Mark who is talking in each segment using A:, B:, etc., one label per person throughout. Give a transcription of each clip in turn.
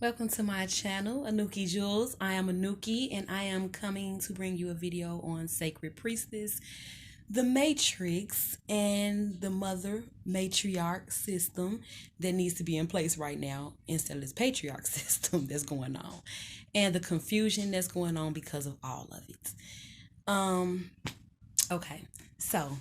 A: Welcome to my channel, Anukijewels. I am Anuki, and I am coming to bring you a video on Sacred Priestess, the Matrix, and the Mother Matriarch system that needs to be in place right now instead of this patriarch system that's going on, and the confusion that's going on because of all of it. Okay, so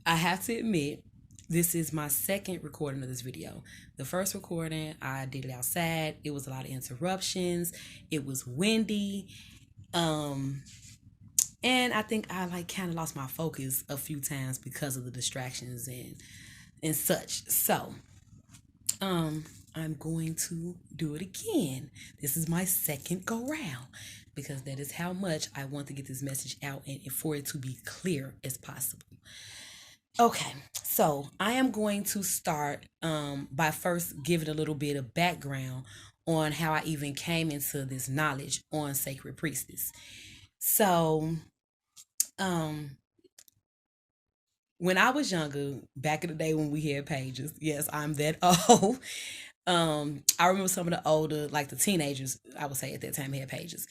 A: I have to admit, this is my second recording of this video. The first recording, I did it outside. It was a lot of interruptions. It was windy. And I think I kind of lost my focus a few times because of the distractions and such. So, I'm going to do it again. This is my second go round because that is how much I want to get this message out and for it to be clear as possible. Okay, so I am going to start by first giving a little bit of background on how I even came into this knowledge on Sacred Priestess. So, when I was younger, back in the day when we had pages, yes, I'm that old. I remember some of the older, like the teenagers, I would say at that time had pages.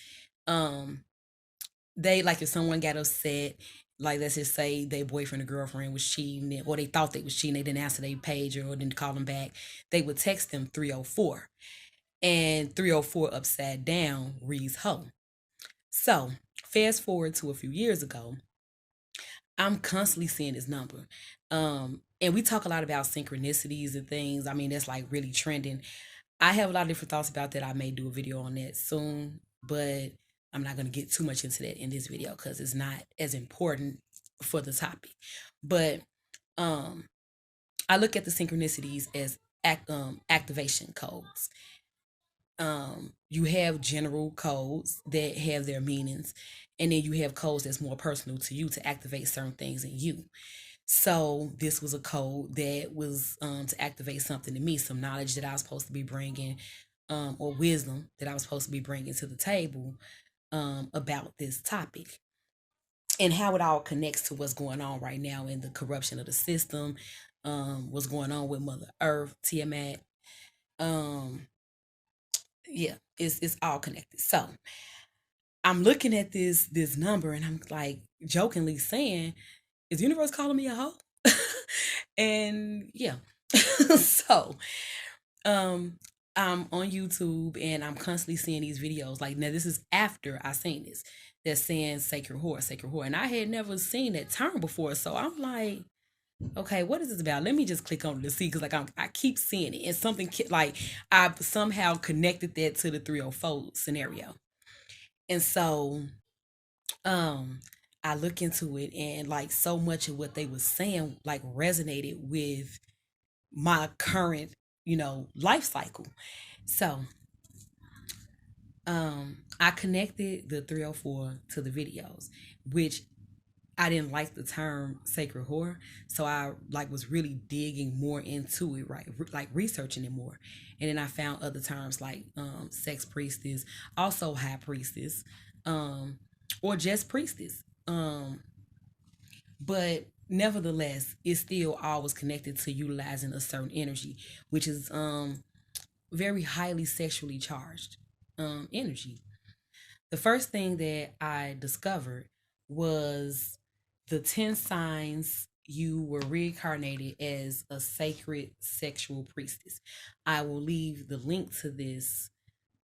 A: They like if someone got upset, like let's just say their boyfriend or girlfriend was cheating, or they thought they was cheating, they didn't answer their page or didn't call them back, they would text them 304, and 304 upside down reads hoe. So fast forward to a few years ago, I'm constantly seeing this number. And we talk a lot about synchronicities and things. I mean, that's like really trending. I have a lot of different thoughts about that. I may do a video on that soon, but I'm not going to get too much into that in this video because it's not as important for the topic. But I look at the synchronicities as activation codes. You have general codes that have their meanings, and then you have codes that's more personal to you to activate certain things in you. So this was a code that was to activate something in me, some knowledge that I was supposed to be bringing, or wisdom that I was supposed to be bringing to the table about this topic, and how it all connects to what's going on right now in the corruption of the system, what's going on with Mother Earth, Tiamat. Yeah, it's all connected. So I'm looking at this number and I'm like jokingly saying, is the universe calling me a hoe? And yeah. So I'm on YouTube and I'm constantly seeing these videos. Like now this is after I seen this. They're saying sacred whore, sacred whore. And I had never seen that term before. So I'm like, okay, what is this about? Let me just click on it to see, because like I keep seeing it, and something like I've somehow connected that to the 304 scenario, and so I look into it, and like so much of what they were saying like resonated with my current life cycle. So I connected the 304 to the videos, which I didn't like the term sacred whore, so I like was really digging more into it, right? Like researching it more, and then I found other terms like sex priestess, also high priestess, or just priestess. But nevertheless, it's still always connected to utilizing a certain energy, which is very highly sexually charged energy. The first thing that I discovered was the 10 signs you were reincarnated as a sacred sexual priestess. I will leave the link to this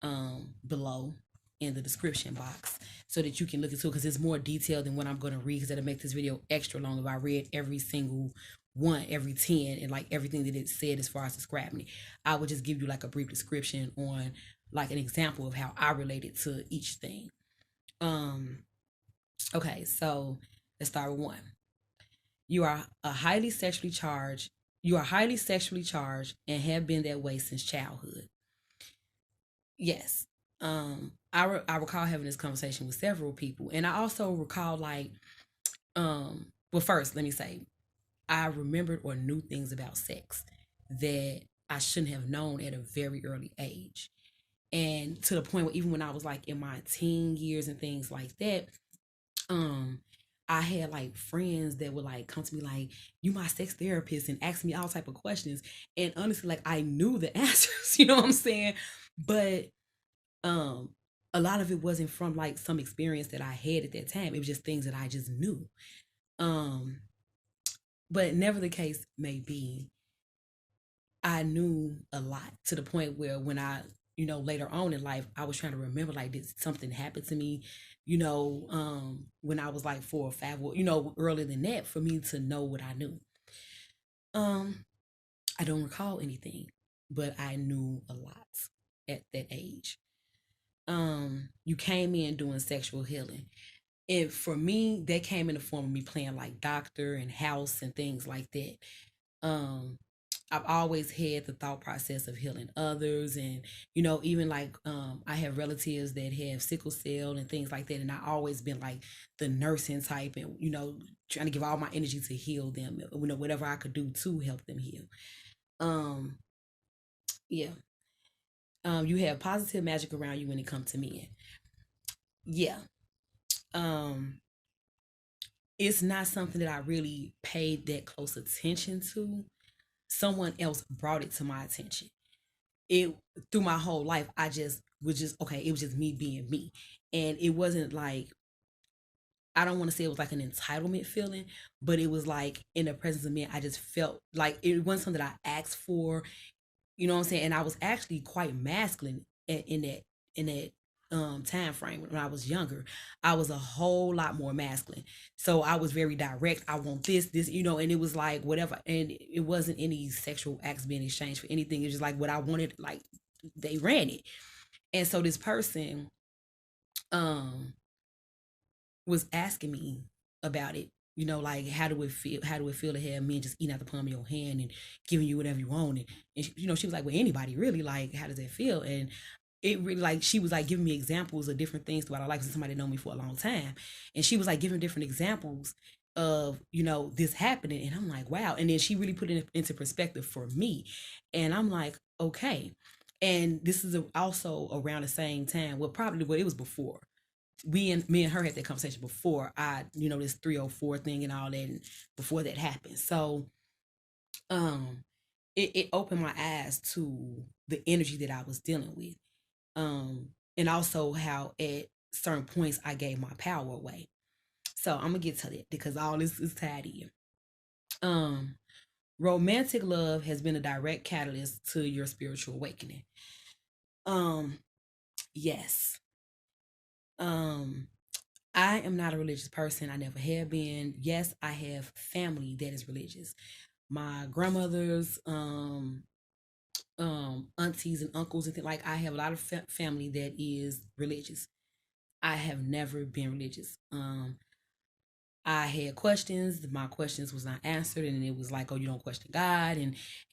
A: below in the description box so that you can look into it, because it's more detailed than what I'm going to read, because that'll make this video extra long if I read every single one, every 10, and like everything that it said as far as describing it. I would just give you like a brief description on like an example of how I related to each thing. Okay, so let's start with one. You are highly sexually charged and have been that way since childhood. Yes. I recall having this conversation with several people, and I also recall like well, first let me say, I remembered or knew things about sex that I shouldn't have known at a very early age, and to the point where even when I was like in my teen years and things like that, I had like friends that would like come to me like, you my sex therapist, and ask me all type of questions, and honestly like I knew the answers, you know what I'm saying? But um a lot of it wasn't from like some experience that I had at that time. It was just things that I just knew. um but never the case may be, I knew a lot to the point where when I, later on in life, I was trying to remember, like, did something happen to me, when I was like 4 or 5, or, earlier than that, for me to know what I knew. Um, I don't recall anything, but I knew a lot at that age. You came in doing sexual healing. And for me, that came in the form of me playing like doctor and house and things like that. um I've always had the thought process of healing others, and even like I have relatives that have sickle cell and things like that, and I always been like the nursing type, and trying to give all my energy to heal them, whatever I could do to help them heal. um yeah. You have positive magic around you when it comes to men. Yeah. um it's not something that I really paid that close attention to. Someone else brought it to my attention. It Through my whole life, I just was just okay. It was just me being me, and it wasn't like, I don't want to say it was like an entitlement feeling, but it was like in the presence of men, I just felt like it wasn't something that I asked for. You know what I'm saying? And I was actually quite masculine in that time frame when I was younger. I was a whole lot more masculine. So I was very direct. I want this, and it was like whatever. And it wasn't any sexual acts being exchanged for anything. It's just like what I wanted, like they ran it. And so this person um was asking me about it. Like, how do it feel? How do it feel to have men just eating out the palm of your hand and giving you whatever you want? And she was like, well, anybody really, like, how does that feel? And it really, like, she was like giving me examples of different things throughout her life. Since somebody known me for a long time, and she was like giving different examples of this happening, and I'm like, wow. And then she really put it into perspective for me, and I'm like, okay. And this is also around the same time. Well, probably, well, it was before me and her had that conversation before I, this 304 thing and all that, and before that happened. So um it opened my eyes to the energy that I was dealing with. And also how at certain points I gave my power away. So I'm gonna get to that because all this is tied in. um Romantic love has been a direct catalyst to your spiritual awakening. um yes. um I am not a religious person. I never have been. Yes, I have family that is religious. My grandmothers, aunties and uncles and things, like, I have a lot of family that is religious. I have never been religious. I had questions. My questions was not answered, and it was like, oh, you don't question God,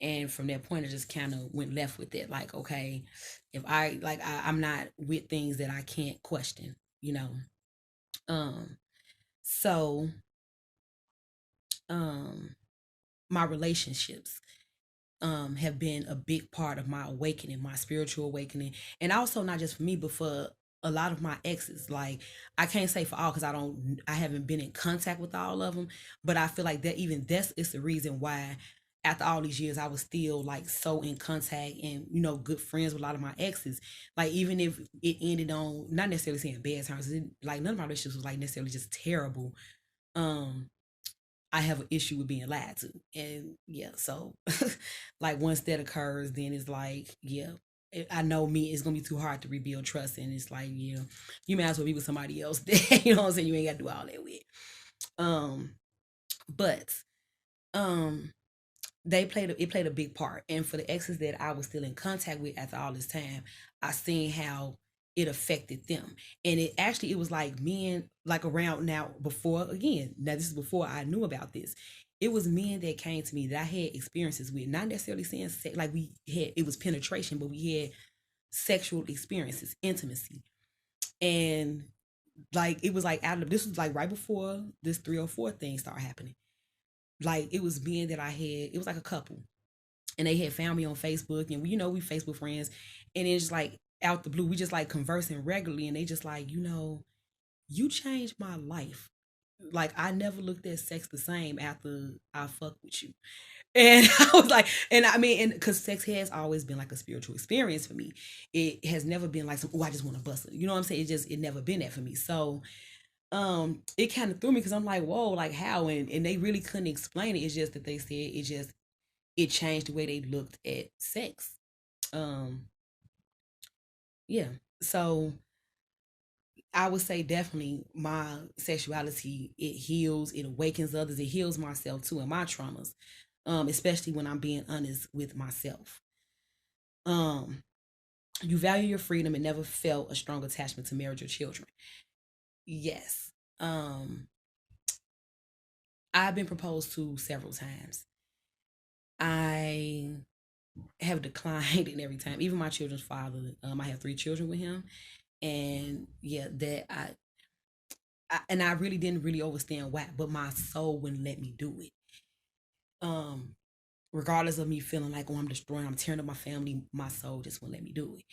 A: and from that point, I just kind of went left with it. Like, okay, if I like, I'm not with things that I can't question. You know. Um. So, um, my relationships have been a big part of my awakening, my spiritual awakening, and also not just for me, but for a lot of my exes. Like, I can't say for all because I haven't been in contact with all of them, but I feel like that even that's is the reason why after all these years I was still like so in contact and good friends with a lot of my exes. Like, even if it ended on not necessarily saying bad terms, like none of my relationships was like necessarily just terrible. um I have an issue with being lied to. And yeah, so like once that occurs, then it's like, yeah, I know me, it's gonna be too hard to rebuild trust. And it's like, yeah, you may as well be with somebody else that, you know what I'm saying, you ain't gotta do all that with. Um, but um it played a big part. And for the exes that I was still in contact with after all this time, I seen how it affected them. And it was like men, like, around now, before, again, now this is before I knew about this. It was men that came to me that I had experiences with, not necessarily saying like we had, it was penetration, but we had sexual experiences, intimacy. And like, it was like this was like right before this 304 thing started happening. Like, it was men that I had, it was like a couple, and they had found me on Facebook, and we Facebook friends, and it's just like out the blue, we just like conversing regularly, and they just like, you changed my life. Like, I never looked at sex the same after I fucked with you. And I was like, and I mean, and because sex has always been like a spiritual experience for me. It has never been like some, oh, I just want to bust it. You know what I'm saying? It never been that for me. So it kind of threw me because I'm like, whoa, like how? And they really couldn't explain it. It's just that they said it changed the way they looked at sex. Um, yeah. So I would say definitely my sexuality, it heals, it awakens others, it heals myself too and my traumas. Especially when I'm being honest with myself. Um, you value your freedom and never felt a strong attachment to marriage or children. Yes. Um, I've been proposed to several times. I have declined it every time. Even my children's father. I have 3 children with him, and yeah, that I really didn't really understand why, but my soul wouldn't let me do it. Um, Regardless of me feeling like, oh, I'm destroying, I'm tearing up my family, my soul just wouldn't let me do it.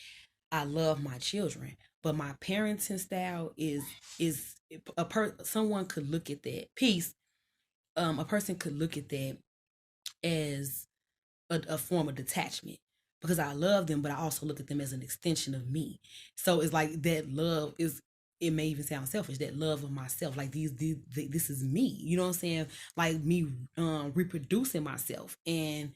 A: I love my children, but my parenting style is someone could look at that piece. A person could look at that as a form of detachment because I love them, but I also look at them as an extension of me. So it's like that love is. It may even sound selfish. That love of myself, like this is me. You know what I'm saying? Like me reproducing myself, and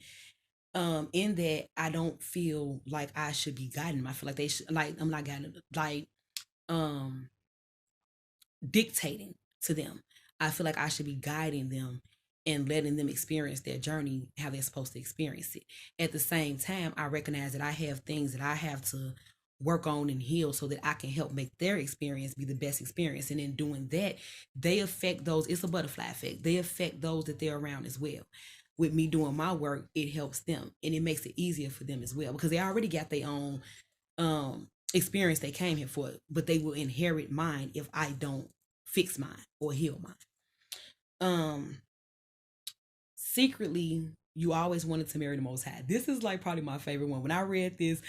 A: in that I don't feel like I should be guiding them. I feel like they should, like I'm not guiding them, like um dictating to them. I feel like I should be guiding them and letting them experience their journey how they're supposed to experience it. At the same time, I recognize that I have things that I have to work on and heal so that I can help make their experience be the best experience. And in doing that, they affect those, it's a butterfly effect. They affect those that they're around as well. With me doing my work, it helps them and it makes it easier for them as well because they already got their own experience they came here for, but they will inherit mine if I don't fix mine or heal mine. Um, Secretly, you always wanted to marry the Most High. This is like probably my favorite one. When I read this,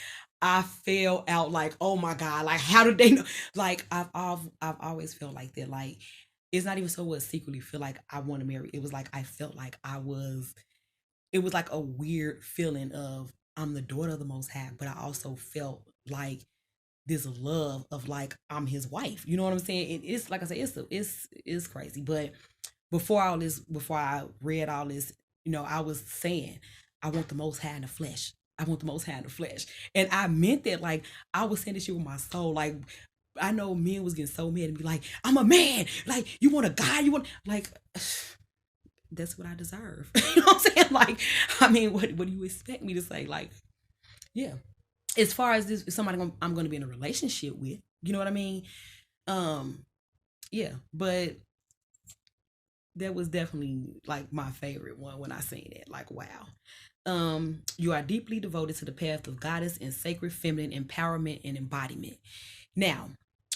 A: I fell out like, oh my god, like how did they know? Like I've always felt like that. Like it's not even so what secretly feel like I want to marry. It was like I felt like I was. It was like a weird feeling of I'm the daughter of the Most High, but I also felt like this love of like I'm his wife. You know what I'm saying? It's like I said, it's crazy. But before all this, before I read all this, I was saying I want the Most High in the flesh. I want the Most High in the flesh, and I meant that. Like I was saying this shit with my soul. Like I know men was getting so mad and be like, I'm a man. Like you want a guy? You want like. That's what I deserve. You know what I'm saying? Like, I mean, what do you expect me to say? Like, yeah. As far as this somebody I'm going to be in a relationship with, you know what I mean? Um, yeah, but that was definitely like my favorite one when I seen it. Like, wow. You are deeply devoted to the path of goddess and sacred feminine empowerment and embodiment. Now,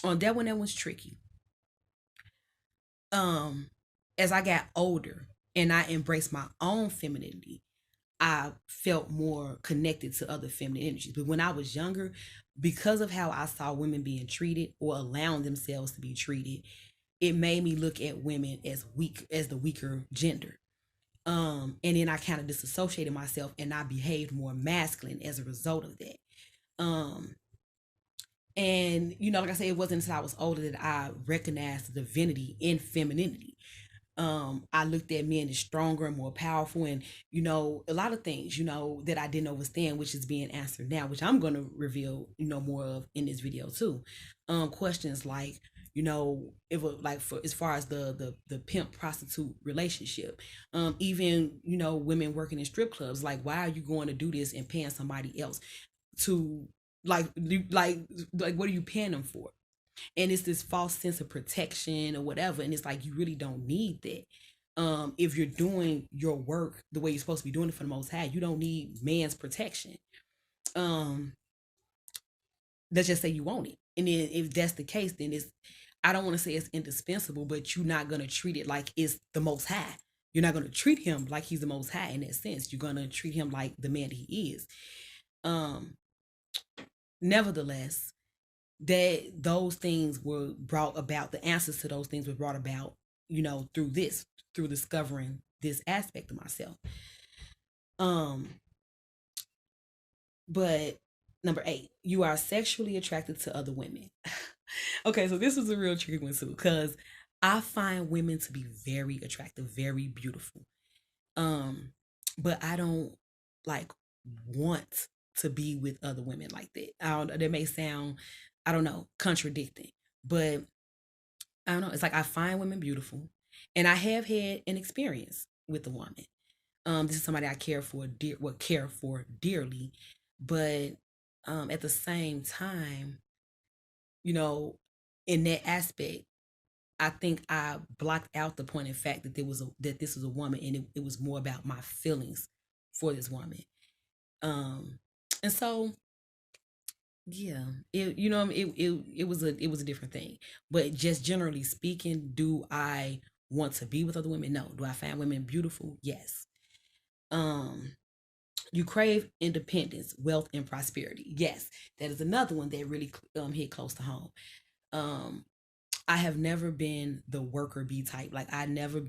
A: on that was tricky. Um, as I got older and I embraced my own femininity, I felt more connected to other feminine energies. But when I was younger, because of how I saw women being treated or allowing themselves to be treated, it made me look at women as weak, as the weaker gender. And then I kind of disassociated myself and I behaved more masculine as a result of that. Um, and like I said, it wasn't until I was older that I recognized the divinity in femininity. I looked at men as stronger and more powerful, and a lot of things that I didn't understand, which is being answered now, which I'm going to reveal more of in this video too. Questions like if like for as far as the pimp prostitute relationship, even women working in strip clubs, like why are you going to do this and paying somebody else to like like what are you paying them for? And it's this false sense of protection or whatever, and it's like you really don't need that. If you're doing your work the way you're supposed to be doing it for the Most High, you don't need man's protection. um let's just say you want it, and then if that's the case, then it's, I don't want to say it's indispensable, but you're not going to treat it like it's the Most High. You're not going to treat him like he's the Most High in that sense. You're going to treat him like the man that he is. um Nevertheless, that those things were brought about, the answers to those things were brought about through discovering this aspect of myself. Um, but number 8, you are sexually attracted to other women. Okay, so this was a real tricky one too, because I find women to be very attractive, very beautiful. Um, but I don't like want to be with other women like that. I don't, that may sound, I don't know, contradicting, but I don't know. It's like I find women beautiful, and I have had an experience with a woman. This is somebody I care for dearly, but at the same time, you know, in that aspect, I think I blocked out the point in fact that that this was a woman, and it was more about my feelings for this woman. Um, and so yeah, it was a different thing. But just generally speaking, do I want to be with other women? No. Do I find women beautiful? Yes. Um, you crave independence, wealth, and prosperity. Yes, that is another one that really hit close to home. Um, I have never been the worker bee type. Like I never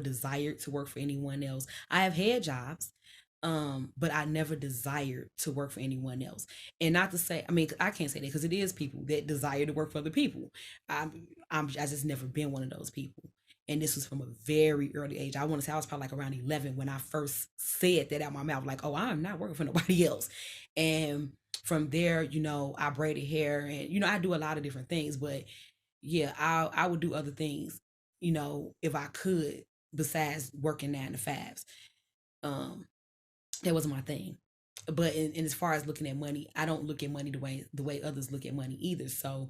A: desired to work for anyone else. I have had jobs, but I never desired to work for anyone else. And not to say, I mean, I can't say that because it is people that desire to work for other people. I just never been one of those people. And this was from a very early age. I want to say I was probably like around 11 when I first said that out my mouth, like, oh, I'm not working for nobody else. And from there, I braided hair and, I do a lot of different things, but yeah, I would do other things, if I could, besides working 9 to 5s. Um, that wasn't my thing. But in as far as looking at money, I don't look at money the way others look at money either. So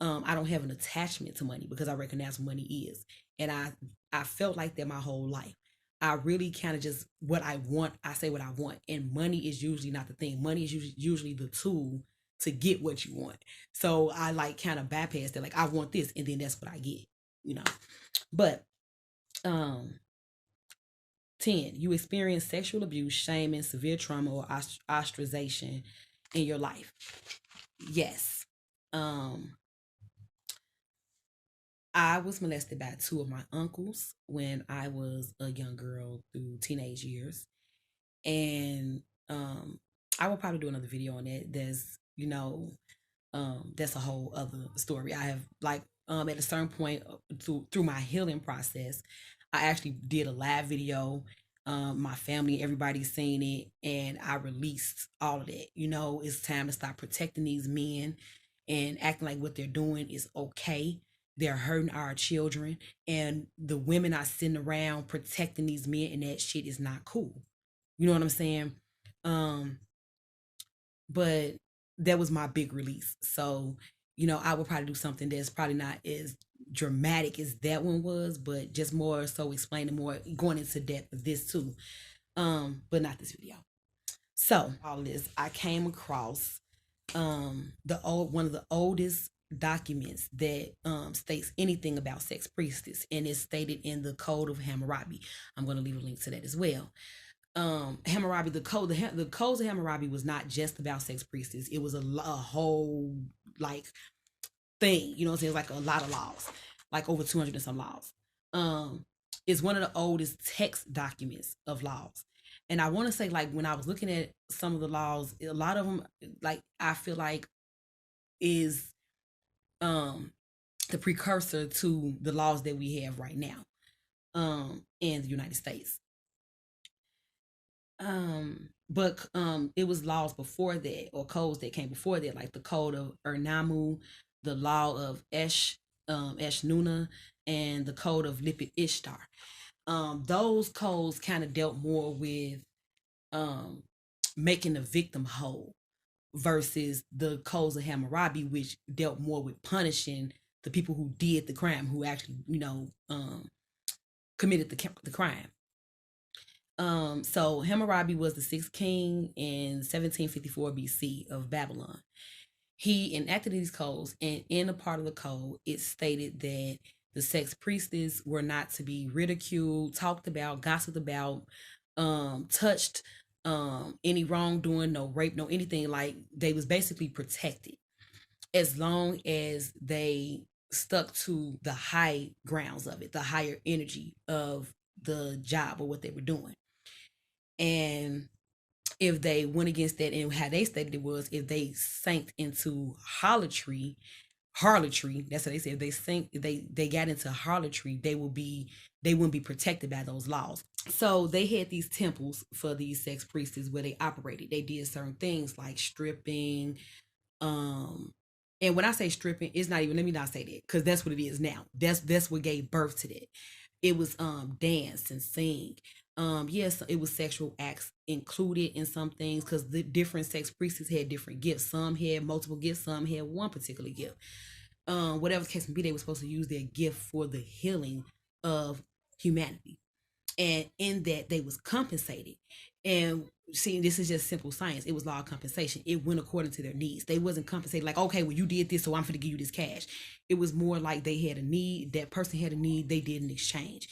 A: I don't have an attachment to money because I recognize what money is, and I felt like that my whole life. I really kind of just what I want. I say what I want, and money is usually not the thing. Money is usually the tool to get what you want. So I like kind of bypass that. Like I want this, and then that's what I get. You know. But um, 10, you experience sexual abuse, shame, and severe trauma or ostracization in your life. Yes. Um, I was molested by 2 of my uncles when I was a young girl through teenage years. And I will probably do another video on that. That's a whole other story. I have like at a certain point through my healing process, I actually did a live video. My family, everybody's seen it, and I released all of that. It's time to stop protecting these men and acting like what they're doing is okay. They're hurting our children, and the women are sitting around protecting these men, and that shit is not cool. You know what I'm saying? Um, but that was my big release. So, I would probably do something that's probably not as dramatic as that one was, but just more so explaining more, going into depth of this too. But not this video. So all this, I came across the old one of the oldest documents that states anything about sex priestess, and it's stated in the Code of Hammurabi. I'm going to leave a link to that as well. Hammurabi, the codes of Hammurabi was not just about sex priestess. It was a whole like thing. You know what I'm saying? It's like a lot of laws, like over 200 and some laws. It's one of the oldest text documents of laws. And I want to say, like, when I was looking at some of the laws, a lot of them, like, I feel like is um the precursor to the laws that we have right now in the United States. But it was laws before that, or codes that came before that, like the code of Ernamu, the law of Eshnuna, and the code of Lipit Ishtar. Those codes kind of dealt more with um making the victim whole versus the codes of Hammurabi, which dealt more with punishing the people who did the crime, who actually committed the crime. So Hammurabi was the sixth king in 1754 BC of Babylon. He enacted these codes, and in a part of the code, it stated that the sex priestess were not to be ridiculed, talked about, gossiped about, touched, any wrongdoing, no rape, no anything. Like they was basically protected as long as they stuck to the high grounds of it, the higher energy of the job or what they were doing. And if they went against that, and how they stated it was, if they sank into harlotry, that's what they said. If they got into harlotry, they wouldn't be protected by those laws. So they had these temples for these sex priestesses where they operated. They did certain things like stripping. And when I say stripping, it's not even, let me not say that, because that's what it is now. That's what gave birth to that. It was dance and sing. Yes, it was sexual acts included in some things, because the different sex priestesses had different gifts. Some had multiple gifts, some had one particular gift. Whatever the case may be, they were supposed to use their gift for the healing of humanity. And in that, they was compensated. And see, this is just simple science. It was law of compensation. It went according to their needs. They wasn't compensated like, okay, well, you did this, so I'm going to give you this cash. It was more like they had a need. That person had a need. They did an exchange.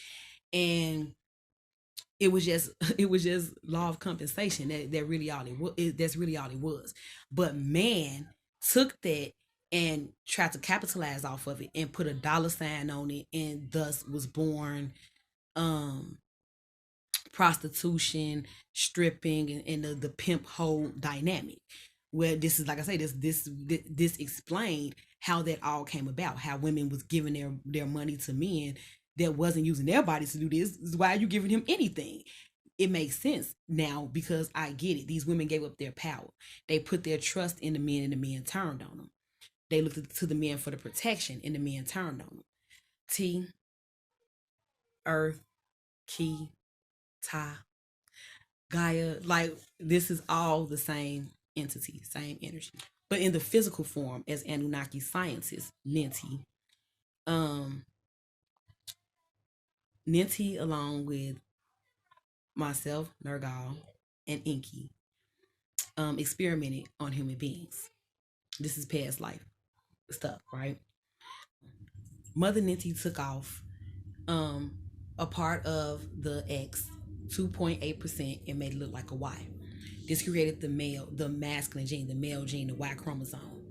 A: And it was just law of compensation. That really all it was. That's really all it was. But man took that and tried to capitalize off of it and put a dollar sign on it, and thus was born um prostitution, stripping, and the pimp hoe dynamic. Where this is, like I say, this explained how that all came about. How women was giving their money to men that wasn't using their bodies to do this. Why are you giving him anything? It makes sense now, because I get it. These women gave up their power. They put their trust in the men, and the men turned on them. They looked to the men for the protection, and the men turned on them. T, Earth, Key, Ta, Gaia, like this is all the same entity, same energy. But in the physical form, as Anunnaki scientist, um, Ninti, along with myself, Nergal, and Inky, experimented on human beings. This is past life stuff, right? Mother Ninti took off um, a part of the X, 2.8%, and made it look like a Y. This created the masculine gene, the male gene, the Y chromosome.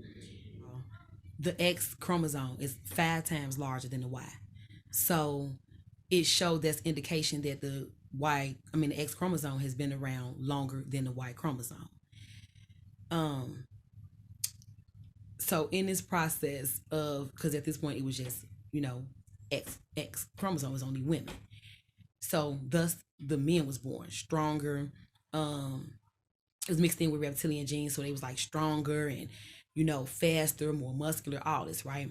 A: The X chromosome is 5 times larger than the Y. So it showed that's indication that the X chromosome has been around longer than the Y chromosome. Um, so in this process of, because at this point it was just, X chromosome was only women. So thus the men was born stronger. It was mixed in with reptilian genes, so they was like stronger and faster, more muscular, all this, right?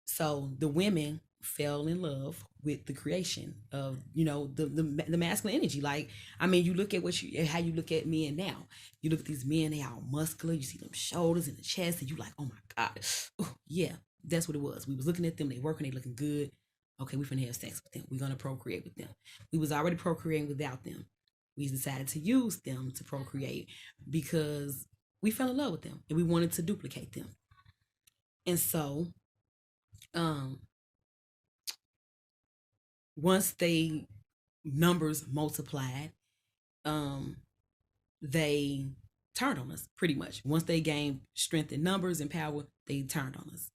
A: So the women fell in love with the creation of the masculine energy. Like, I mean, you look at how you look at men now. You look at these men, they all muscular. You see them shoulders and the chest, and you like, oh my god, ooh, yeah, that's what it was. We was looking at them, they working, they looking good. Okay, we finna have sex with them. We're gonna procreate with them. We was already procreating without them. We decided to use them to procreate because we fell in love with them and we wanted to duplicate them. And so, um, once they numbers multiplied, um, they turned on us pretty much. Once they gained strength in numbers and power, they turned on us.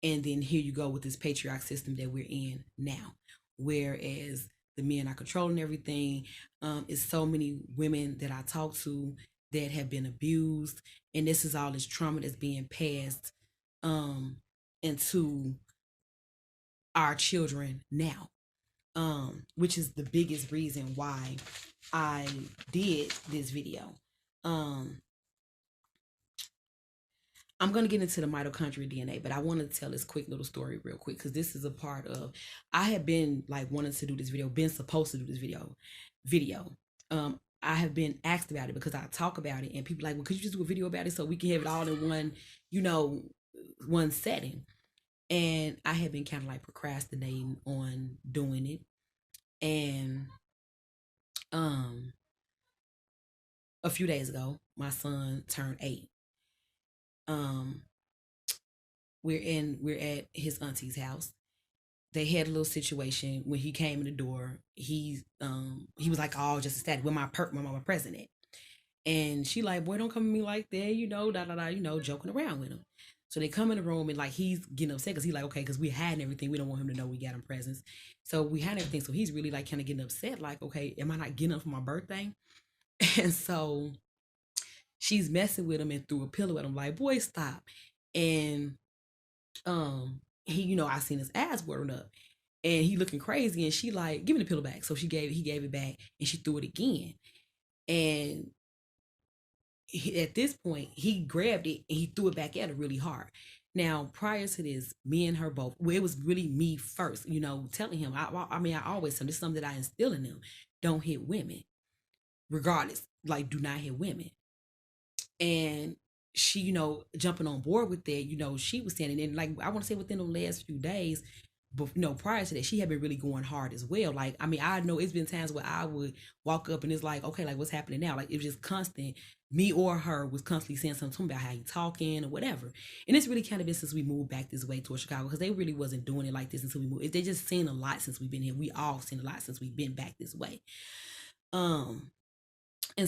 A: And then here you go with this patriarch system that we're in now, whereas the men are controlling everything. It's so many women that I talk to that have been abused, and this is all this trauma that's being passed into our children now, which is the biggest reason why I did this video. I'm going to get into the mitochondrial DNA, but I want to tell this quick little story real quick, because this is a part of, I have been like wanting to do this video, been supposed to do this video. I have been asked about it because I talk about it, and people are like, well, could you just do a video about it so we can have it all in one setting? And I have been kind of like procrastinating on doing it. And a few days ago, my son turned 8. We're at his auntie's house. They had a little situation when he came in the door. He was like all just ecstatic with my present at. And she like, boy, don't come to me like that, da da da, joking around with him. So they come in the room, and like he's getting upset because he's like, okay, because we hiding everything. We don't want him to know we got him presents. So we hide everything. So he's really like kind of getting upset, like, okay, am I not getting up for my birthday? And so she's messing with him and threw a pillow at him, like, boy, stop. And he, I seen his ass whirling up. And he looking crazy, and she like, give me the pillow back. So he gave it back, and she threw it again. And at this point, he grabbed it and he threw it back at her really hard. Now, prior to this, me and her both, well, it was really me first, telling him. I mean, I always tell him, this is something that I instill in him: don't hit women, regardless. Like, do not hit women. And she, jumping on board with that, she was standing in, like, I want to say within the last few days, but prior to that, she had been really going hard as well. Like, I mean, I know it's been times where I would walk up and it's like, okay, like, what's happening now? Like, it was just constant. Me or her was constantly saying something about how you talking or whatever. And it's really kind of been since we moved back this way towards Chicago, because they really wasn't doing it like this until we moved. They just seen a lot since we've been here. We all seen a lot since we've been back this way. And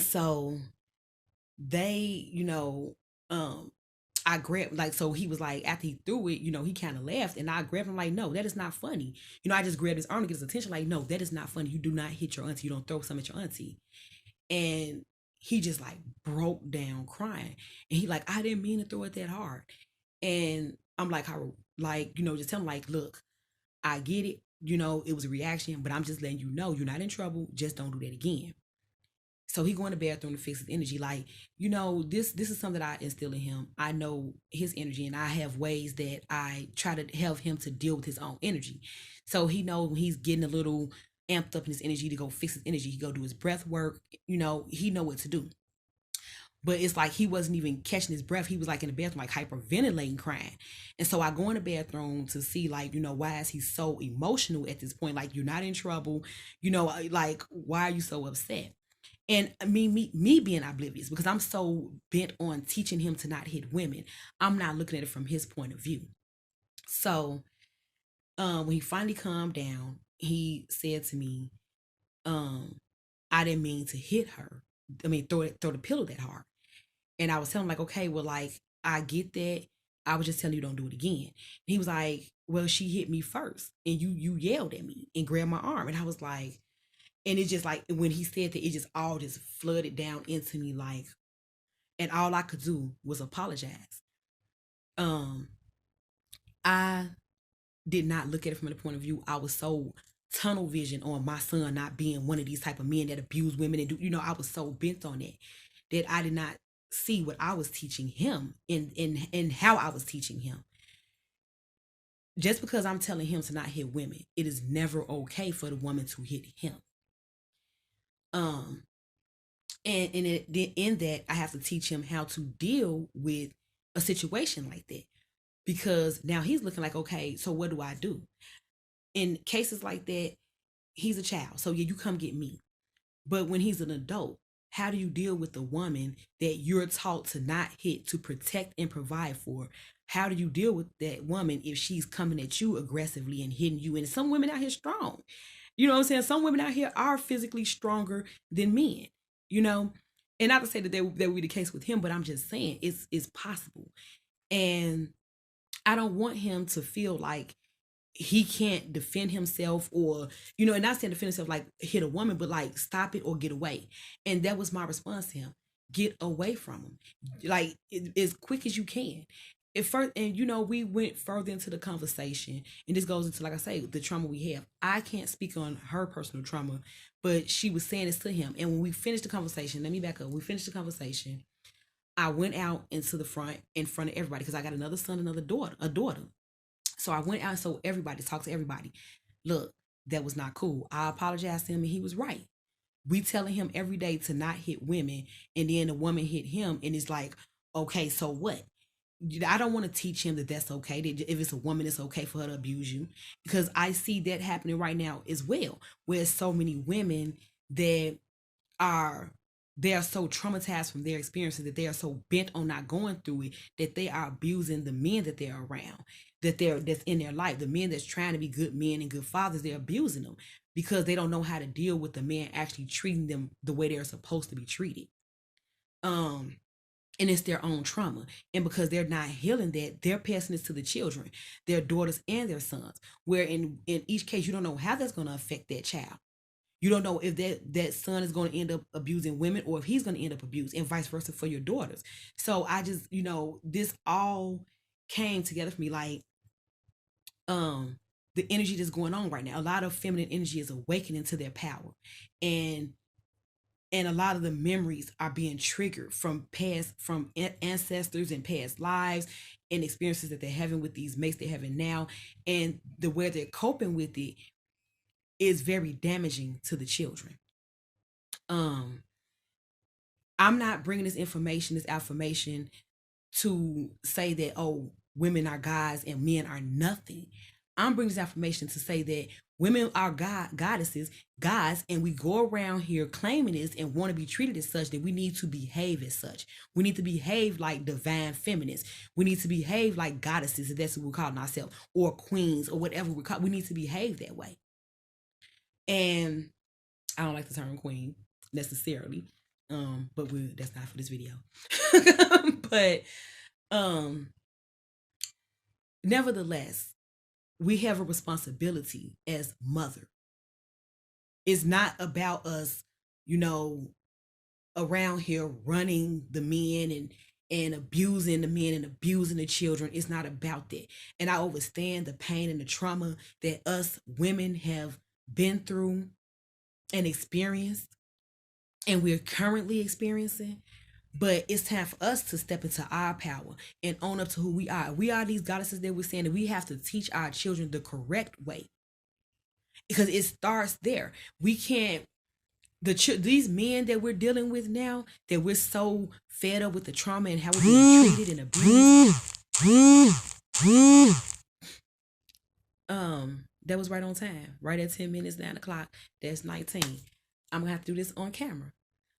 A: so they, I grabbed, like, so he was like, after he threw it, he kind of laughed, and I grabbed him like, no, that is not funny. I just grabbed his arm to get his attention, like, no, that is not funny. You do not hit your auntie. You don't throw something at your auntie. And he just like broke down crying, and he like, I didn't mean to throw it that hard. And I'm like, how, like, just tell him, like, look, I get it. It was a reaction, but I'm just letting you know you're not in trouble. Just don't do that again. So he go in the bathroom to fix his energy. Like, this is something that I instill in him. I know his energy, and I have ways that I try to help him to deal with his own energy. So he know when he's getting a little amped up in his energy to go fix his energy, he go do his breath work. He know what to do. But it's like he wasn't even catching his breath. He was like in the bathroom, like hyperventilating, crying. And so I go in the bathroom to see, like, why is he so emotional at this point? Like, you're not in trouble. Like, why are you so upset? And me being oblivious, because I'm so bent on teaching him to not hit women, I'm not looking at it from his point of view. So when he finally calmed down, he said to me, I didn't mean to hit her. I mean, throw the pillow that hard. And I was telling him, like, okay, well, like, I get that. I was just telling you, don't do it again. And he was like, well, she hit me first, and you yelled at me and grabbed my arm. And I was like, and it's just like, when he said that, it just all just flooded down into me, like, and all I could do was apologize. Um, I did not look at it from the point of view. I was so tunnel vision on my son not being one of these type of men that abuse women and do, I was so bent on that I did not see what I was teaching him and how I was teaching him. Just because I'm telling him to not hit women, it is never okay for the woman to hit him. And in that, I have to teach him how to deal with a situation like that, because now he's looking like, okay, so what do I do in cases like that? He's a child, so yeah, you come get me. But when he's an adult, how do you deal with the woman that you're taught to not hit, to protect and provide for? How do you deal with that woman if she's coming at you aggressively and hitting you? And some women out here strong. You know what I'm saying? Some women out here are physically stronger than men, And not to say that that would be the case with him, but I'm just saying it's possible. And I don't want him to feel like he can't defend himself, or, and not saying defend himself like hit a woman, but like stop it or get away. And that was my response to him. Get away from him. Like, as quick as you can. At first, and we went further into the conversation, and this goes into, like I say, the trauma we have. I can't speak on her personal trauma, but she was saying this to him. And when we finished the conversation, let me back up. We finished the conversation. I went out into the front, in front of everybody, because I got another son, a daughter. So I went out, so everybody, talked to everybody. Look, that was not cool. I apologized to him, and he was right. We telling him every day to not hit women, and then the woman hit him, and it's like, okay, so what? I don't want to teach him that that's okay. That if it's a woman, it's okay for her to abuse you, because I see that happening right now as well, where so many women that are they are so traumatized from their experiences, that they are so bent on not going through it, that they are abusing the men that they're around, that's in their life. The men that's trying to be good men and good fathers, they're abusing them because they don't know how to deal with the man actually treating them the way they're supposed to be treated. And it's their own trauma. And because they're not healing that, they're passing this to the children, their daughters and their sons, where in each case, you don't know how that's going to affect that child. You don't know if that son is going to end up abusing women or if he's going to end up abused, and vice versa for your daughters. So I just, this all came together for me, like, the energy that's going on right now. A lot of feminine energy is awakening to their power, and a lot of the memories are being triggered from ancestors and past lives and experiences that they're having with these mates they're having now, and the way they're coping with it is very damaging to the children. um I'm not bringing this affirmation to say that, oh, women are gods and men are nothing. I'm bringing this affirmation to say that women are goddesses, gods, and we go around here claiming this and want to be treated as such, that we need to behave as such. We need to behave like divine feminists. We need to behave like goddesses, if that's what we're calling ourselves, or queens, or whatever we call. We need to behave that way. And I don't like the term queen necessarily, but that's not for this video. But nevertheless, we have a responsibility as mother. It's not about us, around here running the men and abusing the men and abusing the children. It's not about that. And I understand the pain and the trauma that us women have been through and experienced, and we're currently experiencing. But it's time for us to step into our power and own up to who we are. We are these goddesses that we're saying, that we have to teach our children the correct way, because it starts there. We can't, these men that we're dealing with now, that we're so fed up with the trauma and how we're being treated and abused. That was right on time, right at 10 minutes, 9 o'clock. That's 19. I'm gonna have to do this on camera.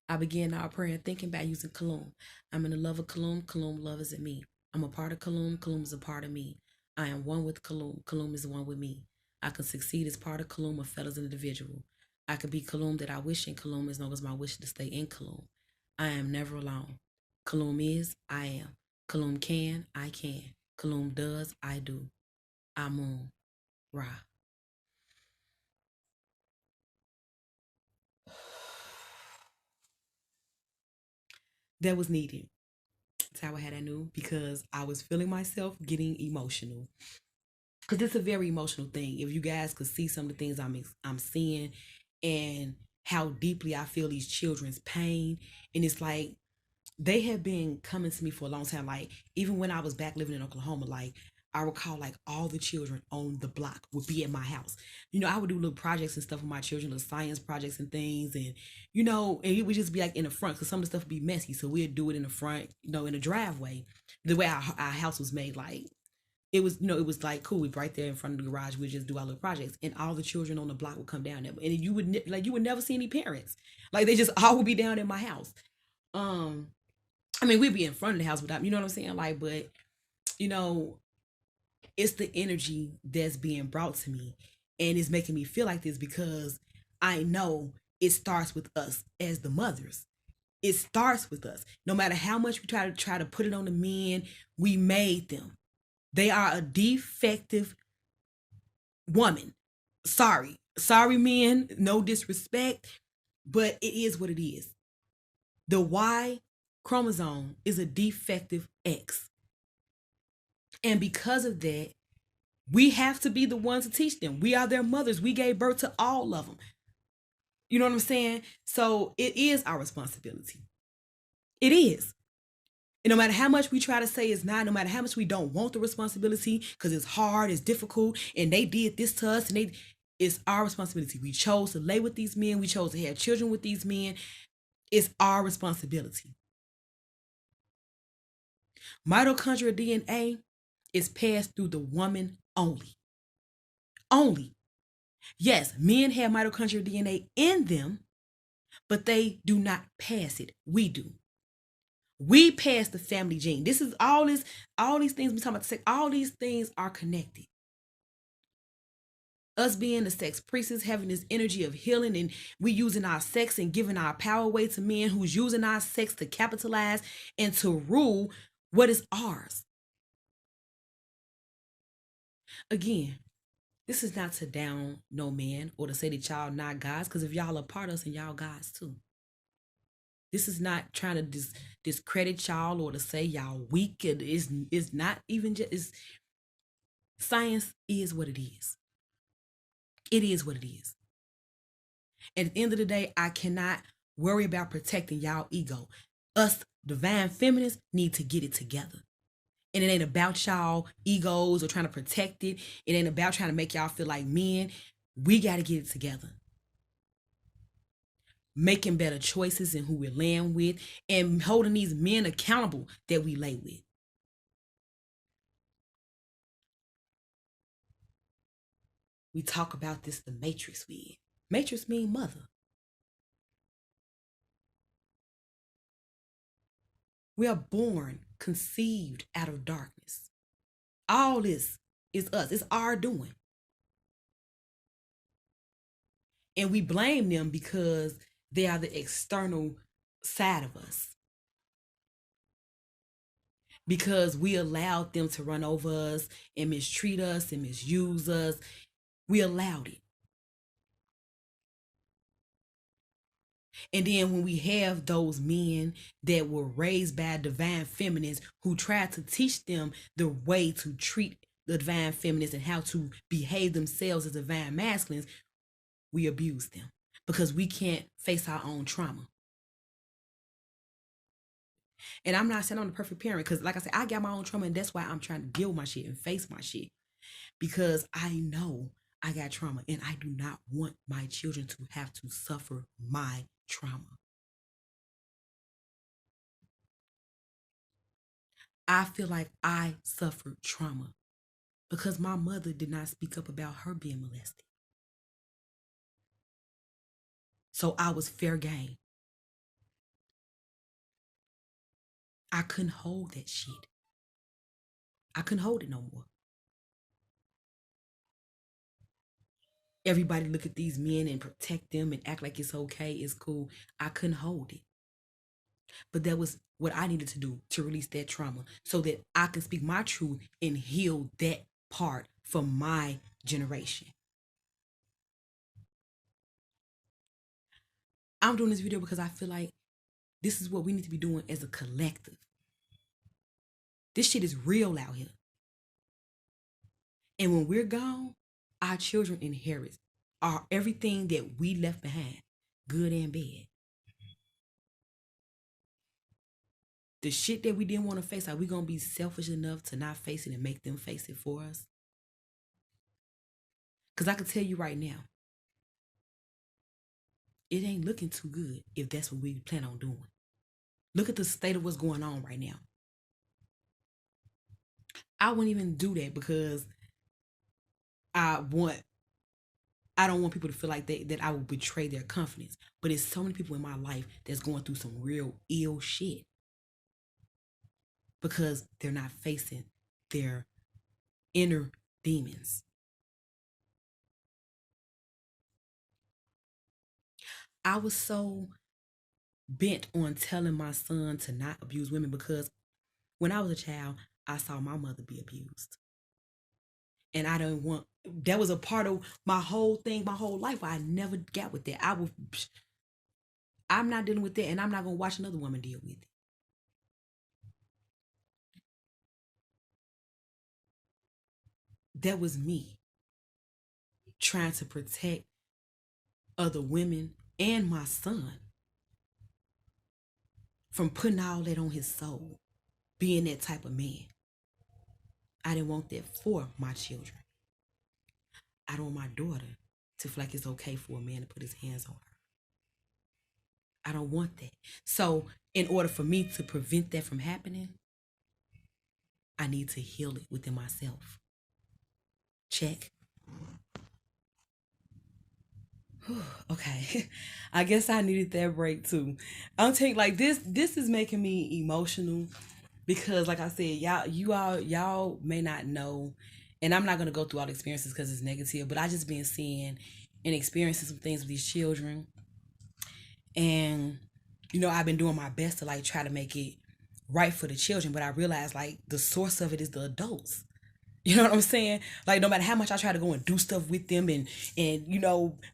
A: I began our prayer and thinking about using Kalum. I'm in the love of Kalum. Kalum love is in me. I'm a part of Kalum. Kalum is a part of me. I am one with Kalum. Kalum is one with me. I can succeed as part of Kalum or fail as an individual. I can be Kalum that I wish in Kalum, as long as my wish is to stay in Kalum. I am never alone. Kalum is, I am. Kalum can, I can. Kalum does, I do. Amun. Ra. That was needed. That's how I had I knew, because I was feeling myself getting emotional. Because it's a very emotional thing. If you guys could see some of the things I'm seeing, and how deeply I feel these children's pain, and it's like they have been coming to me for a long time. Like, even when I was back living in Oklahoma, like, I recall, like, all the children on the block would be at my house. I would do little projects and stuff with my children, little science projects and things, and and it would just be like in the front, because some of the stuff would be messy, so we'd do it in the front, in the driveway. The way our house was made, like, it was, it was like cool. We right there in front of the garage. We'd just do our little projects, and all the children on the block would come down there, and you would never see any parents. Like, they just all would be down in my house. I mean, we'd be in front of the house without, you know what I'm saying? Like, but, it's the energy that's being brought to me, and it's making me feel like this, because I know it starts with us as the mothers. It starts with us. No matter how much we try to put it on the men, we made them. They are a defective woman. Sorry, men. No disrespect, but it is what it is. The Y chromosome is a defective X. And because of that, we have to be the ones to teach them. We are their mothers. We gave birth to all of them. You know what I'm saying? So it is our responsibility. It is. And no matter how much we try to say it's not, no matter how much we don't want the responsibility, because it's hard, it's difficult, and they did this to us, and it's our responsibility. We chose to lay with these men. We chose to have children with these men. It's our responsibility. Mitochondrial DNA is passed through the woman only. Only. Yes, men have mitochondrial DNA in them, but they do not pass it. We do. We pass the family gene. This is all these things we talking about. Sex, all these things are connected. Us being the sex priestess, having this energy of healing, and we using our sex and giving our power away to men who's using our sex to capitalize and to rule what is ours. Again, This is not to down no man or to say that y'all not gods, because if y'all are part of us and y'all gods too. This is not trying to discredit y'all or to say y'all weak. It is not even just. Science is what it is. It is what it is. At the end of the day, I cannot worry about protecting y'all ego. Us divine feminists need to get it together. And it ain't about y'all egos or trying to protect it. It ain't about trying to make y'all feel like men. We got to get it together. Making better choices in who we're laying with and holding these men accountable that we lay with. We talk about this, the matrix we in. Matrix mean mother. We are born, conceived out of darkness. All this is us. It's our doing. And we blame them because they are the external side of us. Because we allowed them to run over us and mistreat us and misuse us. We allowed it. And then when we have those men that were raised by divine feminists who tried to teach them the way to treat the divine feminists and how to behave themselves as divine masculines, we abuse them because we can't face our own trauma. And I'm not saying I'm the perfect parent because, like I said, I got my own trauma, and that's why I'm trying to deal with my shit and face my shit, because I know I got trauma and I do not want my children to have to suffer my trauma. I feel like I suffered trauma because my mother did not speak up about her being molested. So I was fair game. I couldn't hold that shit. I couldn't hold it no more. Everybody look at these men and protect them and act like it's okay, it's cool. I couldn't hold it. But that was what I needed to do to release that trauma so that I can speak my truth and heal that part for my generation. I'm doing this video because I feel like this is what we need to be doing as a collective. This shit is real out here. And when we're gone, our children inherit everything that we left behind, good and bad. The shit that we didn't want to face, are we going to be selfish enough to not face it and make them face it for us? Because I can tell you right now, it ain't looking too good if that's what we plan on doing. Look at the state of what's going on right now. I wouldn't even do that because I don't want people to feel like that I will betray their confidence. But it's so many people in my life that's going through some real ill shit because they're not facing their inner demons. I was so bent on telling my son to not abuse women because when I was a child, I saw my mother be abused. And I don't want, that was a part of my whole thing, my whole life. I never got with that. I'm not dealing with that, and I'm not going to watch another woman deal with it. That was me trying to protect other women and my son from putting all that on his soul, being that type of man. I didn't want that for my children. I don't want my daughter to feel like it's okay for a man to put his hands on her. I don't want that. So in order for me to prevent that from happening, I need to heal it within myself. Check. Okay. I guess I needed that break too. I'm taking like this is making me emotional because like I said, y'all may not know, and I'm not gonna go through all the experiences because it's negative, but I just been seeing and experiencing some things with these children. And I've been doing my best to like try to make it right for the children, but I realized like the source of it is the adults. You know what I'm saying? Like no matter how much I try to go and do stuff with them and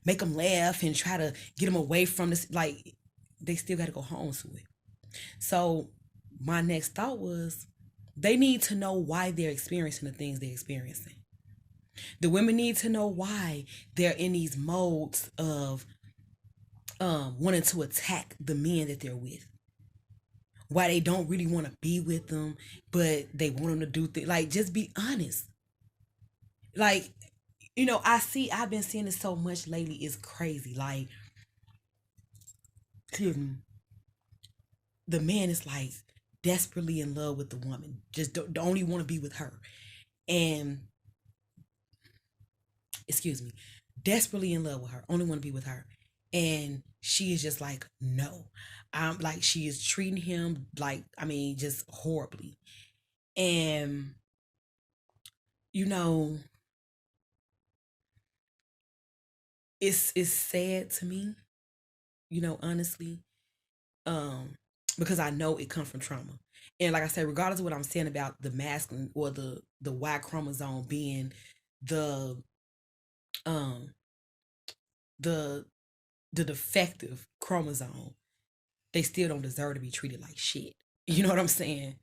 A: make them laugh and try to get them away from this, like they still got to go home to it. So my next thought was they need to know why they're experiencing the things they're experiencing. The women need to know why they're in these modes of wanting to attack the men that they're with. Why they don't really want to be with them, but they want them to do things. Like, just be honest. Like, I've been seeing this so much lately. It's crazy. Like, the man is like desperately in love with the woman, just don't even want to be with her. And, excuse me, desperately in love with her, only want to be with her. And she is just like, no. Like, she is treating him like, just horribly. And, you know, it's sad to me, honestly, um, because I know it comes from trauma. And like I said, regardless of what I'm saying about the masculine or the Y chromosome being the um the the defective chromosome, they still don't deserve to be treated like shit. You know what I'm saying?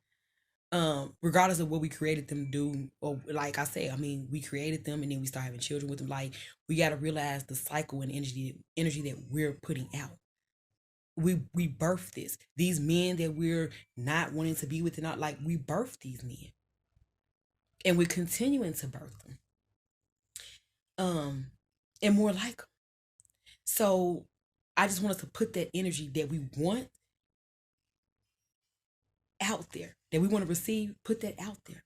A: Regardless of what we created them to do, or like I said, we created them and then we start having children with them. Like, we got to realize the cycle and energy that we're putting out. We birthed this. These men that we're not wanting to be with, and not like, we birthed these men, and we're continuing to birth them. And more like them. So I just want us to put that energy that we want out there, that we want to receive, put that out there.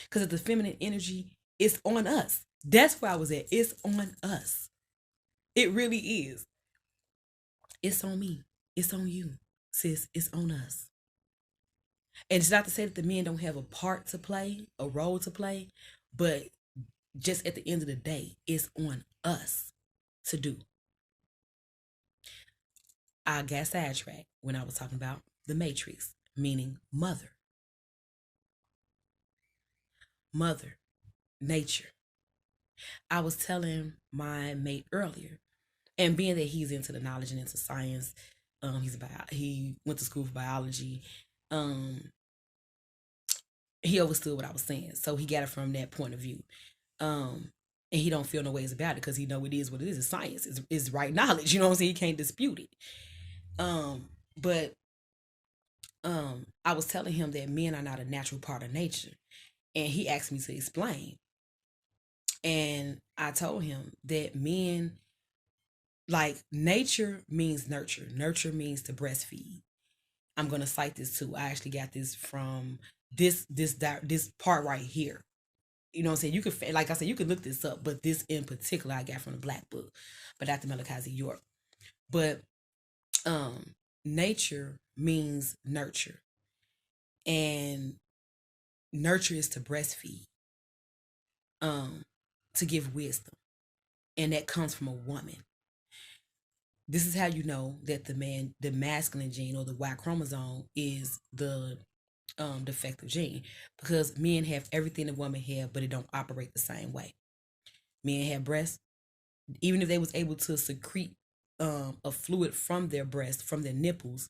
A: Because of the feminine energy, it's on us. That's where I was at. It's on us. It really is. It's on me. It's on you, sis. It's on us. And it's not to say that the men don't have a part to play, a role to play, but just at the end of the day, it's on us to do. I got sidetracked when I was talking about the matrix, meaning mother. Mother, nature. I was telling my mate earlier, and being that he's into the knowledge and into science, he went to school for biology. He understood what I was saying, so he got it from that point of view. And he don't feel no ways about it because he know it is what it is. It's science. It's right knowledge. You know what I'm saying? He can't dispute it. But I was telling him that men are not a natural part of nature, and he asked me to explain. And I told him that men, like, nature means nurture. Nurture means to breastfeed. I'm gonna cite this too. I actually got this from this part right here. You know what I'm saying? You could, like I said, you could look this up, but this in particular I got from the Black Book by Dr. Malachi York. But nature means nurture, and nurture is to breastfeed, to give wisdom, and that comes from a woman. This is how you know that the masculine gene or the Y chromosome is the defective gene, because men have everything the woman have, but it don't operate the same way. Men have breasts, even if they was able to secrete a fluid from their breast, from their nipples,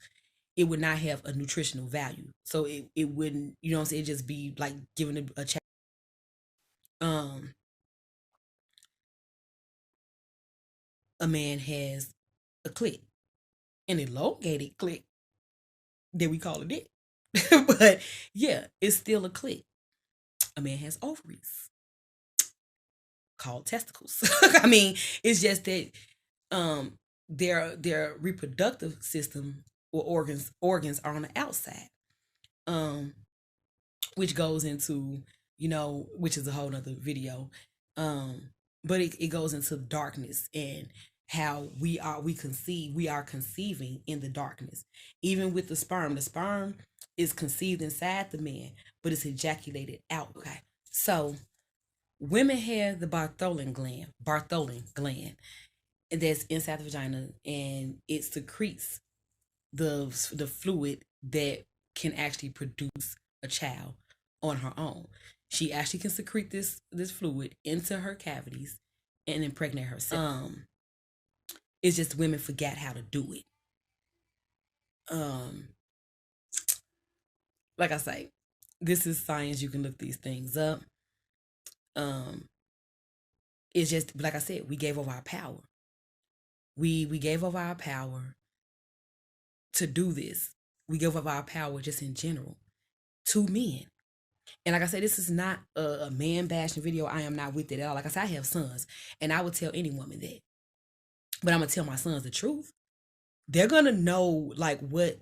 A: it would not have a nutritional value. So it wouldn't, you know what I'm saying, it'd just be like giving a child. A man has a clit, an elongated clit that we call a dick. But yeah, it's still a clit. A man has ovaries called testicles. It's just that their reproductive system or organs are on the outside. Which goes into, which is a whole nother video. But it goes into darkness and how we are conceiving in the darkness. Even with the sperm is conceived inside the man, but it's ejaculated out. Okay. So women have the Bartholin gland that's inside the vagina, and it secretes the fluid that can actually produce a child on her own. She actually can secrete this fluid into her cavities and impregnate herself. It's just women forgot how to do it. Like I say, this is science. You can look these things up. It's just like I said, we gave over our power. We gave over our power to do this. We gave over our power just in general to men. And like I said, this is not a man bashing video. I am not with it at all. Like I said, I have sons, and I would tell any woman that. But I'm gonna tell my sons the truth. They're gonna know like what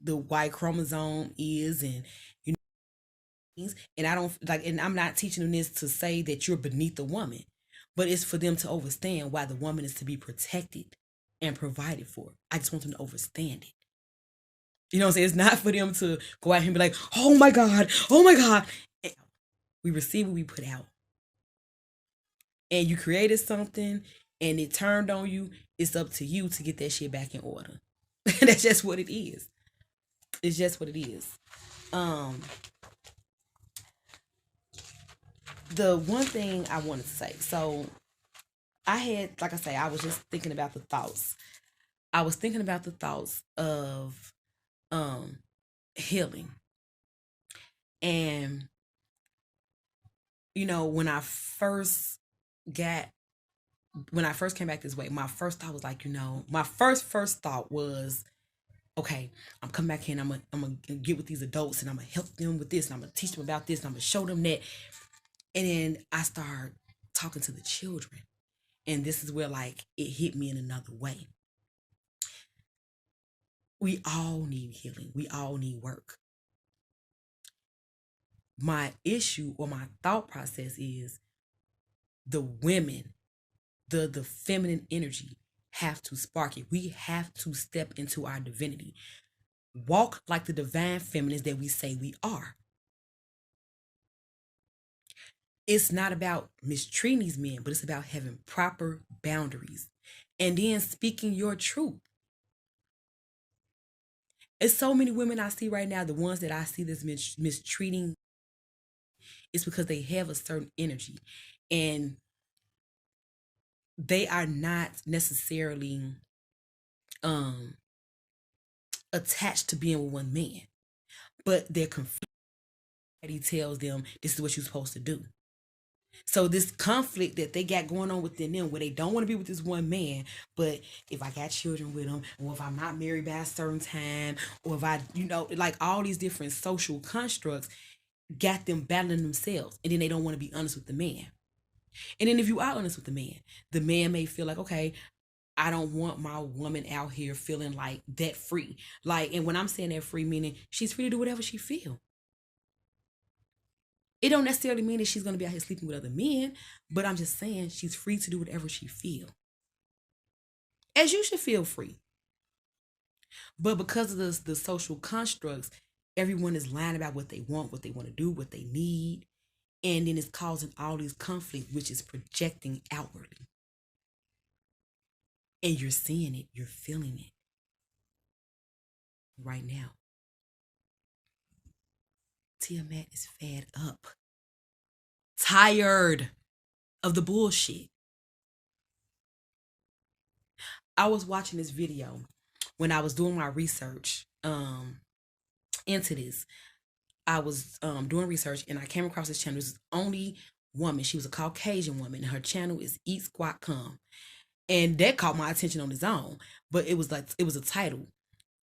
A: the Y chromosome is, and you know, and I don't like, and I'm not teaching them this to say that you're beneath a woman, but it's for them to understand why the woman is to be protected and provided for. I just want them to understand it. You know what I'm saying? It's not for them to go out here and be like, oh my God, oh my God. We receive what we put out. And you created something and it turned on you. It's up to you to get that shit back in order. That's just what it is. It's just what it is. The one thing I wanted to say, so I had, like I say, I was just thinking about the thoughts. I was thinking about the thoughts of healing. And you know, when I first came back this way, my first thought was like, you know, my first thought was, okay, I'm coming back here and I'm gonna get with these adults and I'm gonna help them with this and I'm gonna teach them about this and I'm gonna show them that. And then I start talking to the children, and this is where like it hit me in another way. We all need healing. We all need work. My issue or my thought process is the women, the feminine energy have to spark it. We have to step into our divinity. Walk like the divine feminines that we say we are. It's not about mistreating these men, but it's about having proper boundaries and then speaking your truth. It's so many women I see right now, the ones that I see that's mistreating, it's because they have a certain energy and they are not necessarily attached to being with one man, but they're confused. He tells them this is what you're supposed to do. So this conflict that they got going on within them, where they don't want to be with this one man, but if I got children with him, or if I'm not married by a certain time, or if I, you know, like all these different social constructs got them battling themselves, and then they don't want to be honest with the man. And then if you are honest with the man may feel like, okay, I don't want my woman out here feeling like that free. Like, and when I'm saying that free, meaning she's free to do whatever she feel. It don't necessarily mean that she's going to be out here sleeping with other men, but I'm just saying she's free to do whatever she feel. As you should feel free. But because of the social constructs, everyone is lying about what they want to do, what they need. And then it's causing all these conflicts, which is projecting outwardly. And you're seeing it, you're feeling it right now. Tiamat is fed up, tired of the bullshit. I was watching this video when I was doing my research into this. I was doing research and I came across this channel. This is only woman. She was a Caucasian woman, and her channel is Eat Squat Come. And that caught my attention on its own. But it was a title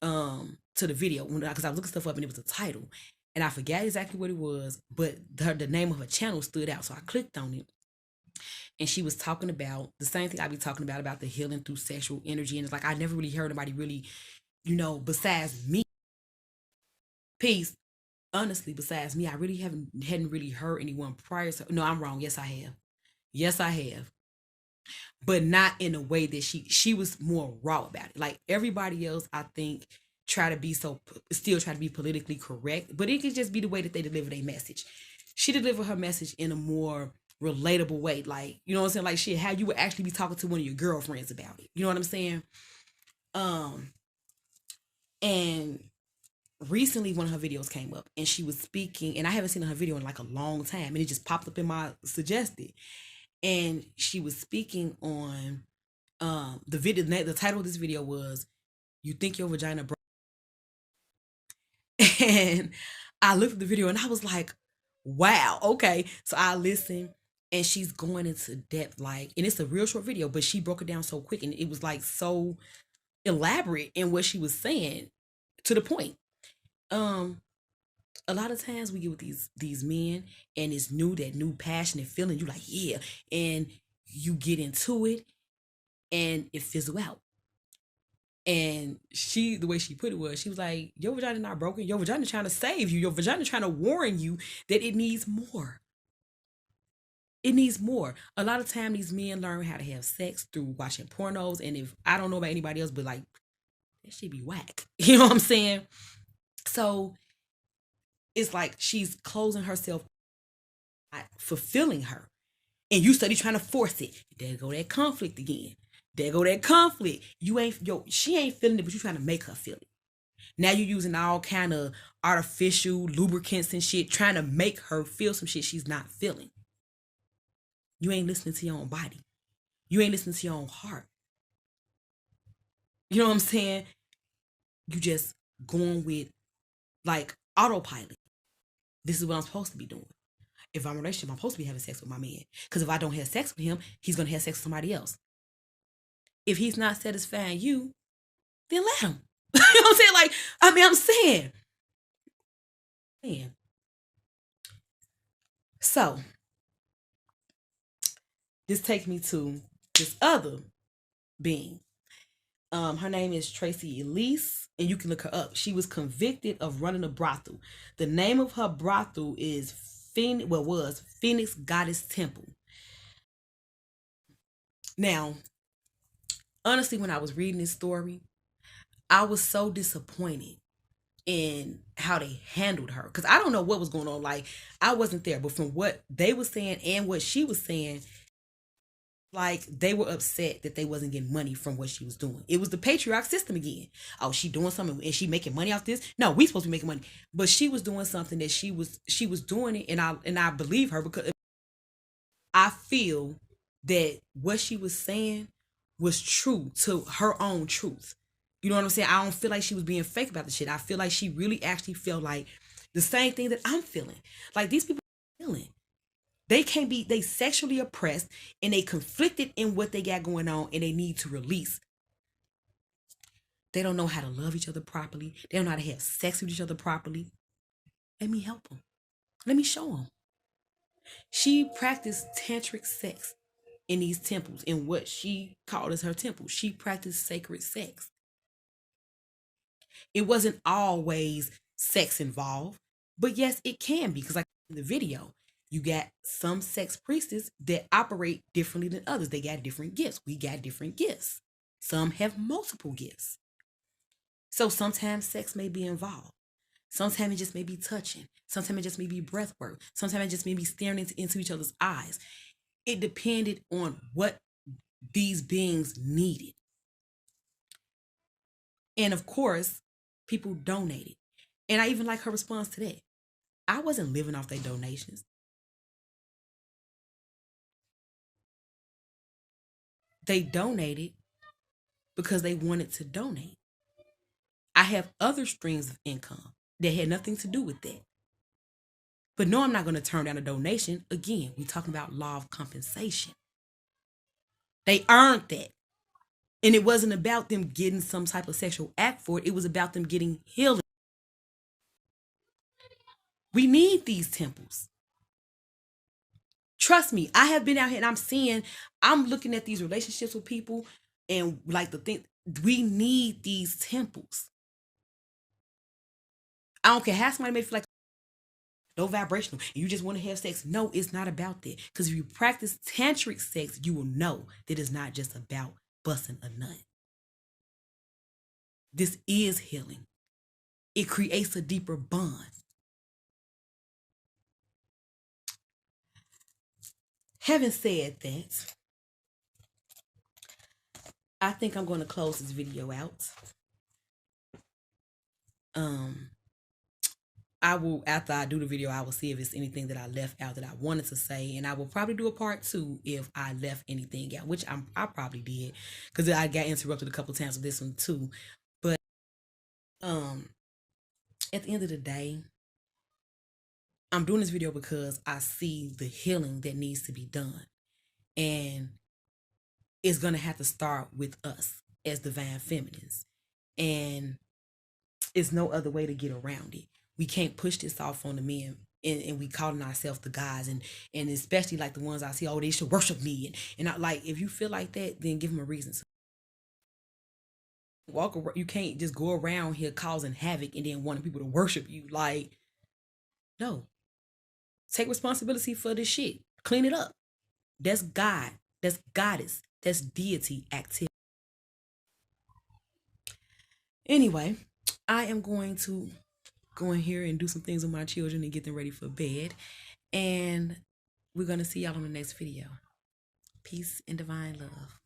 A: to the video, because I was looking stuff up and it was a title. And I forgot exactly what it was, but the name of her channel stood out. So I clicked on it. And she was talking about the same thing I be talking about the healing through sexual energy. And it's like, I never really heard anybody really, you know, besides me. Peace. Honestly, besides me, I really hadn't really heard anyone prior to. No, I'm wrong. Yes, I have. Yes, I have. But not in a way that she was more raw about it. Like everybody else, I think, still try to be politically correct, but it could just be the way that they deliver their message. She delivered her message in a more relatable way, like, you know what I'm saying, like shit, how you would actually be talking to one of your girlfriends about it. You know what I'm saying? And recently one of her videos came up and she was speaking, and I haven't seen her video in like a long time, and it just popped up in my suggested. And she was speaking on the video. The title of this video was "You Think Your Vagina Broke." And I looked at the video and I was like, wow, okay. So I listened, and she's going into depth, like, and it's a real short video, but she broke it down so quick, and it was like so elaborate in what she was saying, to the point. Um, a lot of times we get with these men, and it's new, that new passionate feeling. You like, yeah, and you get into it, and it fizzle out. And she, the way she put it was, she was like, your vagina not broken. Your vagina trying to save you. Your vagina trying to warn you that it needs more. It needs more. A lot of time these men learn how to have sex through watching pornos. And if I don't know about anybody else, but like, that should be whack. You know what I'm saying? So it's like she's closing herself, not fulfilling her. And you study trying to force it. There go that conflict again. There go that conflict. She ain't feeling it, but you trying to make her feel it. Now you're using all kind of artificial lubricants and shit, trying to make her feel some shit she's not feeling. You ain't listening to your own body. You ain't listening to your own heart. You know what I'm saying? You just going with like autopilot. This is what I'm supposed to be doing. If I'm in a relationship, I'm supposed to be having sex with my man. Because if I don't have sex with him, he's going to have sex with somebody else. If he's not satisfying you, then let him. You know what I'm saying? Like, I'm saying. Man. So, this takes me to this other being. Her name is Tracy Elise, and you can look her up. She was convicted of running a brothel. The name of her brothel is Phoenix Goddess Temple. Now, honestly, when I was reading this story, I was so disappointed in how they handled her, because I don't know what was going on. Like, I wasn't there, but from what they were saying and what she was saying, like, they were upset that they wasn't getting money from what she was doing. It was the patriarch system again. Oh, she doing something and she making money off this? No, we supposed to be making money. But she was doing something that she was doing it, and I believe her, because I feel that what she was saying was true to her own truth. You know what I'm saying? I don't feel like she was being fake about the shit. I feel like she really actually felt like the same thing that I'm feeling. Like, these people are feeling. They sexually oppressed, and they conflicted in what they got going on, and they need to release. They don't know how to love each other properly. They don't know how to have sex with each other properly. Let me help them. Let me show them. She practiced tantric sex in these temples, in what she called as her temple. She practiced sacred sex. It wasn't always sex involved, but yes, it can be, because like in the video, you got some sex priestess that operate differently than others. They got different gifts. We got different gifts. Some have multiple gifts. So sometimes sex may be involved. Sometimes it just may be touching. Sometimes it just may be breath work. Sometimes it just may be staring into each other's eyes. It depended on what these beings needed. And of course, people donated. And I even like her response to that. I wasn't living off their donations. They donated because they wanted to donate. I have other streams of income that had nothing to do with that. But no, I'm not going to turn down a donation. Again, we're talking about law of compensation. They earned that. And it wasn't about them getting some type of sexual act for it. It was about them getting healing. We need these temples. Trust me, I have been out here and I'm looking at these relationships with people, and like the thing, we need these temples. I don't care how somebody may feel like no vibrational and you just want to have sex. No, it's not about that. Because if you practice tantric sex, you will know that it's not just about busting a nut. This is healing. It creates a deeper bond. Having said that, I think I'm going to close this video out. I will, after I do the video, I will see if it's anything that I left out that I wanted to say, and I will probably do a part 2 if I left anything out, which I probably did, because I got interrupted a couple times with this one too. But at the end of the day, I'm doing this video because I see the healing that needs to be done, and it's gonna have to start with us as divine feminines, and it's no other way to get around it. We can't push this off on the men, and we calling ourselves the guys, and especially like the ones I see, oh, they should worship me, and I like, if you feel like that, then give them a reason to walk around. You can't just go around here causing havoc and then wanting people to worship you. Like, no, take responsibility for this shit, clean it up. That's God, that's goddess, that's deity activity. Anyway, I am going to go in here and do some things with my children and get them ready for bed. And we're going to see y'all on the next video. Peace and divine love.